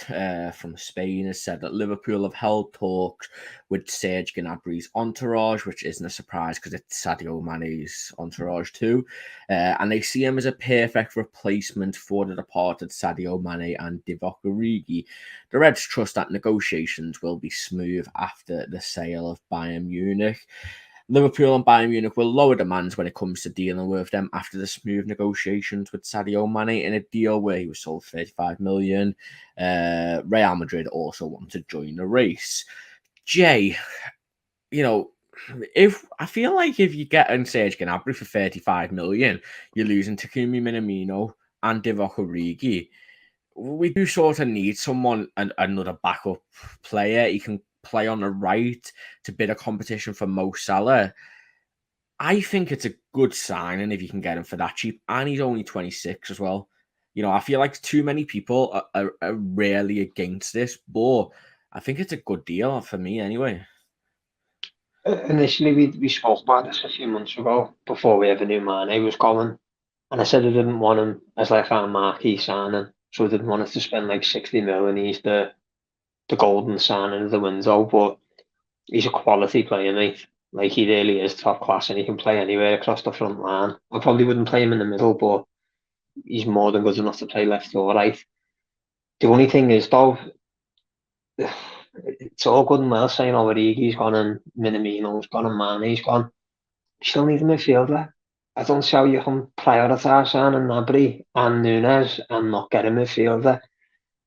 from Spain has said that Liverpool have held talks with Serge Gnabry's entourage, which isn't a surprise because it's Sadio Mane's entourage too. And they see him as a perfect replacement for the departed Sadio Mane and Divock Origi. The Reds trust that negotiations will be smooth after the sale of Bayern Munich. Liverpool and Bayern Munich will lower demands when it comes to dealing with them after the smooth negotiations with Sadio Mane in a deal where he was sold 35 million. Real Madrid also want to join the race. Jay, if I feel like if you get in Serge Gnabry for 35 million, you're losing Takumi Minamino and Divock Origi. We do sort of need someone, another backup player. He can play on the right to bid a competition for Mo Salah. I think it's a good signing if you can get him for that cheap, and he's only 26 as well. I feel like too many people are rarely against this, but I think it's a good deal for me anyway. Initially, we spoke about this a few months ago before we ever knew Mane was going, and I said I didn't want him as like a marquee signing, so I didn't want us to spend like 60 million. He's the golden signing of the window, but he's a quality player, mate. Like, he really is top class, and he can play anywhere across the front line. I probably wouldn't play him in the middle, but he's more than good enough to play left or right. The only thing is, though, it's all good and well saying Origi's gone and Minamino's gone and Mane's gone. You still need a midfielder. I don't see how you can prioritise signing Gnabry and Nunes and not get a midfielder.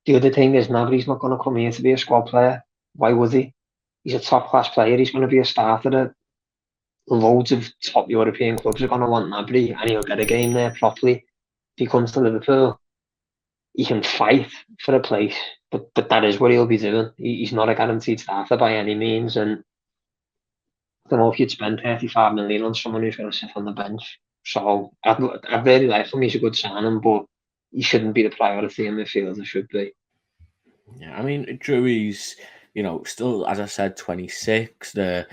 The other thing is, Gnabry's not going to come here to be a squad player. Why would he? He's a top-class player. He's going to be a starter at loads of top European clubs are going to want Gnabry, and he'll get a game there properly. If he comes to Liverpool, he can fight for a place, but that is what he'll be doing. He's not a guaranteed starter by any means, and I don't know if you'd spend 35 million on someone who's going to sit on the bench. So I'd really like him. He's a good signing, but he shouldn't be the priority in midfield. It should be. Yeah, I mean, Drew's, still, as I said, 26. This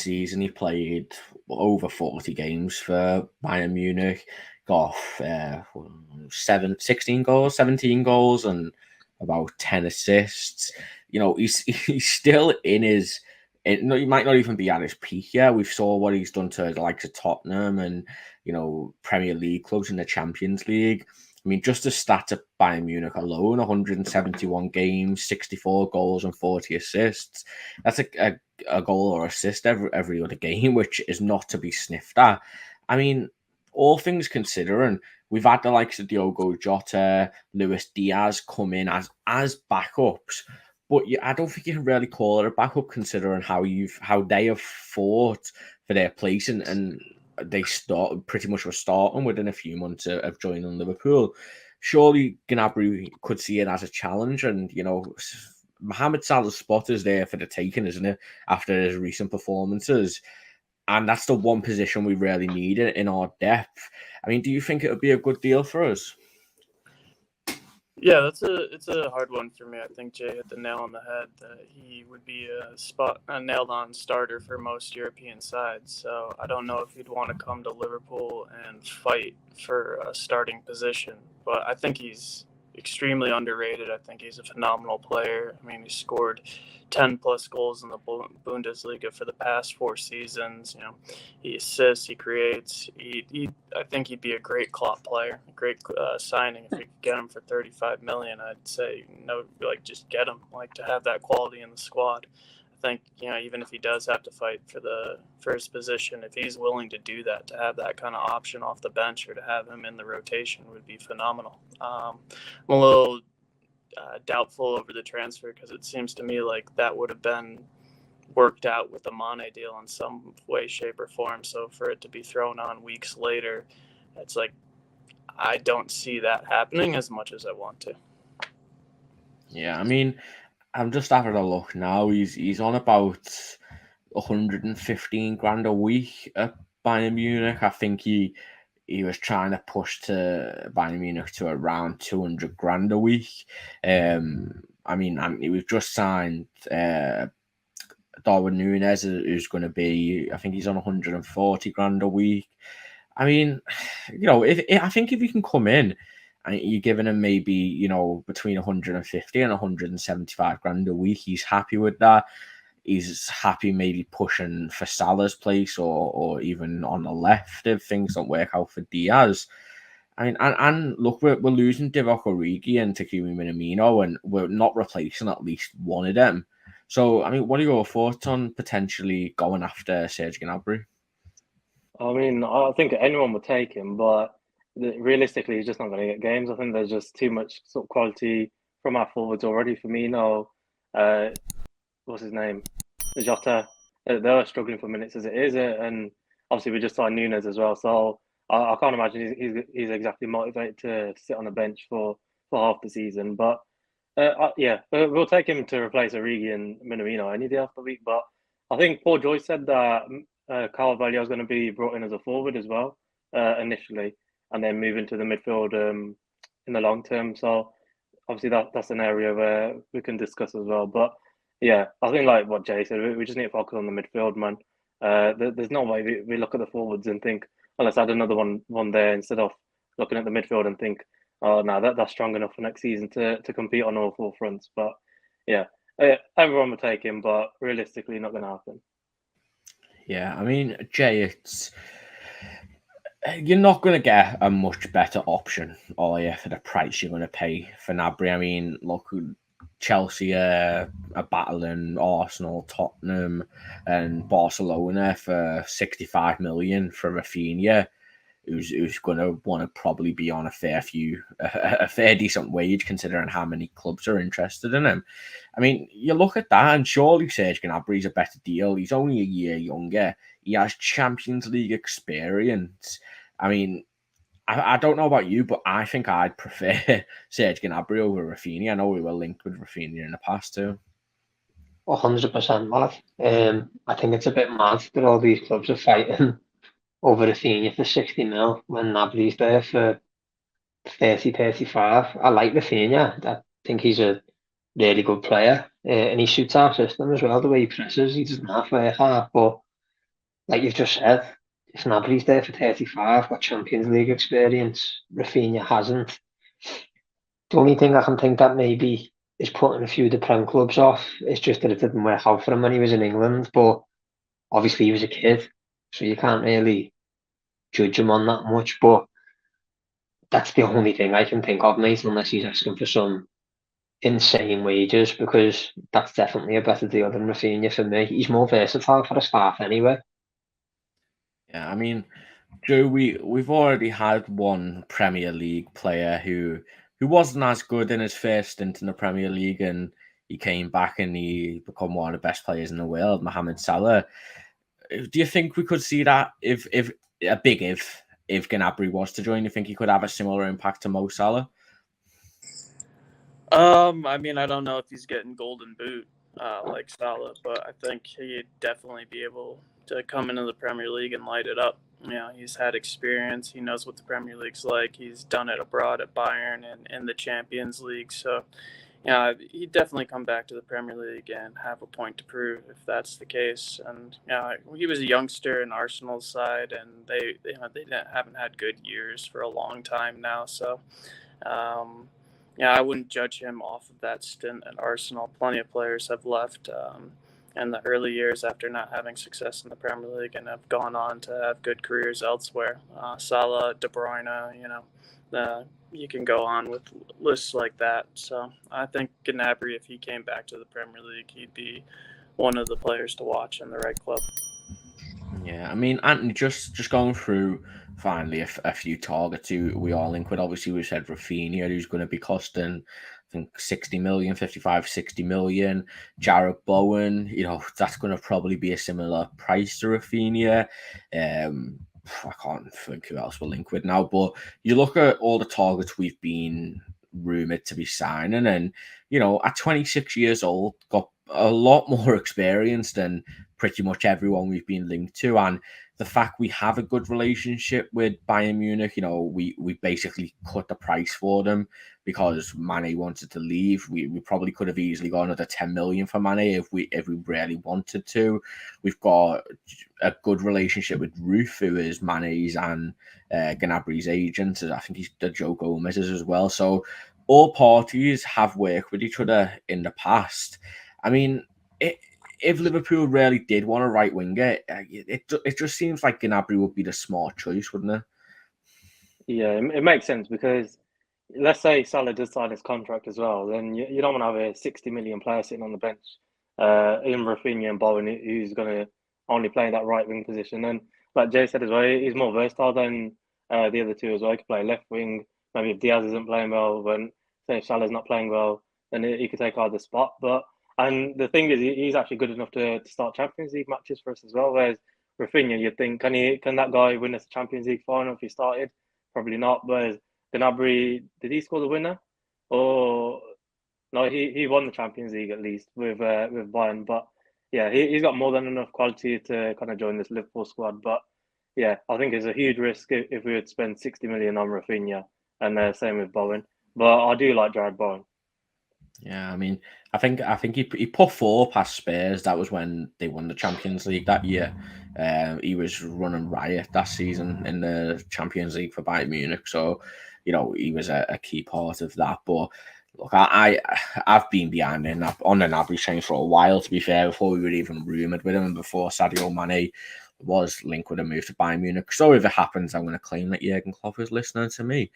season he played over 40 games for Bayern Munich, got 16 goals, 17 goals, and about 10 assists. He's still in his. He might not even be at his peak yet. We saw what he's done to the likes of Tottenham and Premier League clubs in the Champions League. I mean, just the stats at Bayern Munich alone, 171 games, 64 goals and 40 assists. That's a goal or assist every other game, which is not to be sniffed at. I mean, all things considering, we've had the likes of Diogo Jota, Luis Diaz come in as backups, but I don't think you can really call it a backup considering how they have fought for their place and they pretty much were starting within a few months of joining Liverpool. Surely Gnabry could see it as a challenge, and Mohamed Salah's spot is there for the taking, isn't it? After his recent performances, and that's the one position we really need in our depth. I mean, do you think it would be a good deal for us? Yeah, it's a hard one for me. I think Jay hit the nail on the head that he would be a nailed-on starter for most European sides. So I don't know if he'd want to come to Liverpool and fight for a starting position. But I think he's extremely underrated. I think he's a phenomenal player. I mean, he scored 10-plus goals in the Bundesliga for the past 4 seasons. He assists, he creates. I think he'd be a great Klopp player, a great signing. If you could get him for 35 million, I'd say just get him. To have that quality in the squad. I think even if he does have to fight for his position, if he's willing to do that, to have that kind of option off the bench or to have him in the rotation would be phenomenal. I'm a little doubtful over the transfer because it seems to me like that would have been worked out with the Mane deal in some way, shape, or form. So for it to be thrown on weeks later, it's like I don't see that happening as much as I want to. Yeah, I mean, I'm just having a look now. He's on about 115 grand a week at Bayern Munich. I think he was trying to push to Bayern Munich to around 200 grand a week. We've just signed Darwin Núñez, who's going to be, I think he's on 140 grand a week. I mean, I think if he can come in and you're giving him maybe, you know, between 150 and 175 grand a week. He's happy with that. He's happy maybe pushing for Salah's place or even on the left if things don't work out for Diaz. I mean, and look, we're losing Divock Origi and Takumi Minamino, and we're not replacing at least one of them. So, I mean, what are your thoughts on potentially going after Serge Gnabry? I mean, I think anyone would take him, but realistically, he's just not going to get games. I think there's just too much sort of quality from our forwards already. Firmino, what's his name, Jota, they're struggling for minutes as it is, and obviously we just signed Nunes as well. So I can't imagine he's exactly motivated to sit on the bench for half the season. But we'll take him to replace Origi and Minamino any day of the week. But I think Paul Joyce said that Carvalho is going to be brought in as a forward as well initially, and then move into the midfield in the long term. So obviously that's an area where we can discuss as well. But yeah, I think like what Jay said, we just need to focus on the midfield, man. There's no way we look at the forwards and think, well, let's add another one there instead of looking at the midfield and think, oh, no, that's strong enough for next season to compete on all four fronts. But yeah, everyone would take him, but realistically, not going to happen. Yeah, I mean, Jay, you're not going to get a much better option, are you, for the price you're going to pay for Gnabry? I mean, look, Chelsea are battling Arsenal, Tottenham, and Barcelona for 65 million for Rafinha, who's going to want to probably be on a fair decent wage considering how many clubs are interested in him. I mean, you look at that, and surely Serge Gnabry's a better deal. He's only a year younger. He has Champions League experience. I mean, I don't know about you, but I think I'd prefer Serge Gnabry over Rafinha. I know we were linked with Rafinha in the past too. 100%, Matt. I think it's a bit mad that all these clubs are fighting over Rafinha for 60 mil when Gnabry's there for 30, 35. I like Rafinha. I think he's a really good player, and he suits our system as well. The way he presses, he doesn't have to work hard. But like you've just said, if Gnabry's there for 35, got Champions League experience, Rafinha hasn't. The only thing I can think that maybe is putting a few of the Prem clubs off is just that it didn't work out for him when he was in England. But obviously he was a kid, so you can't really judge him on that much. But that's the only thing I can think of, mate, unless he's asking for some insane wages, because that's definitely a better deal than Rafinha for me. He's more versatile for a start anyway. Yeah, I mean, Joe, we've already had one Premier League player who wasn't as good in his first stint in the Premier League, and he came back and he became one of the best players in the world, Mohamed Salah. Do you think we could see that if Gnabry was to join? You think he could have a similar impact to Mo Salah? I mean, I don't know if he's getting golden boot like Salah, but I think he'd definitely be able to come into the Premier League and light it up. You know, he's had experience. He knows what the Premier League's like. He's done it abroad at Bayern and in the Champions League. So, yeah, he'd definitely come back to the Premier League and have a point to prove if that's the case. And he was a youngster in Arsenal's side, and they haven't had good years for a long time now. So, I wouldn't judge him off of that stint at Arsenal. Plenty of players have left in the early years after not having success in the Premier League and have gone on to have good careers elsewhere. Salah, De Bruyne, you can go on with lists like that. So I think Gnabry, if he came back to the Premier League, he'd be one of the players to watch in the right club. Yeah, I mean, Anthony, just going through finally a few targets who we are linked with. Obviously, we said Rafinha, who's going to be costing, I think, 60 million, 55, 60 million. Jarrett Bowen, that's going to probably be a similar price to Rafinha. I can't think who else we're linked with now, but you look at all the targets we've been rumoured to be signing, and, at 26 years old, got a lot more experience than pretty much everyone we've been linked to. And the fact we have a good relationship with Bayern Munich, you know, we basically cut the price for them because Mane wanted to leave. We probably could have easily got another 10 million for Mane if we really wanted to. We've got a good relationship with Roof, who is Mane's and Gnabry's agent. I think he's the Joe Gomez's as well. So all parties have worked with each other in the past. I mean, if Liverpool really did want a right winger, it just seems like Gnabry would be the smart choice, wouldn't it? Yeah, it makes sense because let's say Salah does sign his contract as well, then you don't want to have a 60 million player sitting on the bench in Rafinha and Bowen, who's going to only play in that right wing position. And like Jay said as well, he's more versatile than the other two as well. He could play left wing. Maybe if Diaz isn't playing well, then say if Salah's not playing well, then he could take either spot. And the thing is, he's actually good enough to start Champions League matches for us as well. Whereas Rafinha, you'd think, can that guy win us a Champions League final if he started? Probably not. Whereas Gnabry, did he score the winner? Or no, he won the Champions League at least with Bayern. But yeah, he's got more than enough quality to kind of join this Liverpool squad. But yeah, I think it's a huge risk if we would spend 60 million on Rafinha, and same with Bowen. But I do like Jared Bowen. Yeah, I mean, I think he put 4 past Spurs. That was when they won the Champions League that year. He was running riot that season in the Champions League for Bayern Munich. So, you know, he was a key part of that. But look, I've been behind on the Gnabry train for a while, to be fair, before we were even rumoured with him and before Sadio Mane was linked with a move to Bayern Munich. So if it happens, I'm going to claim that Jurgen Klopp is listening to me.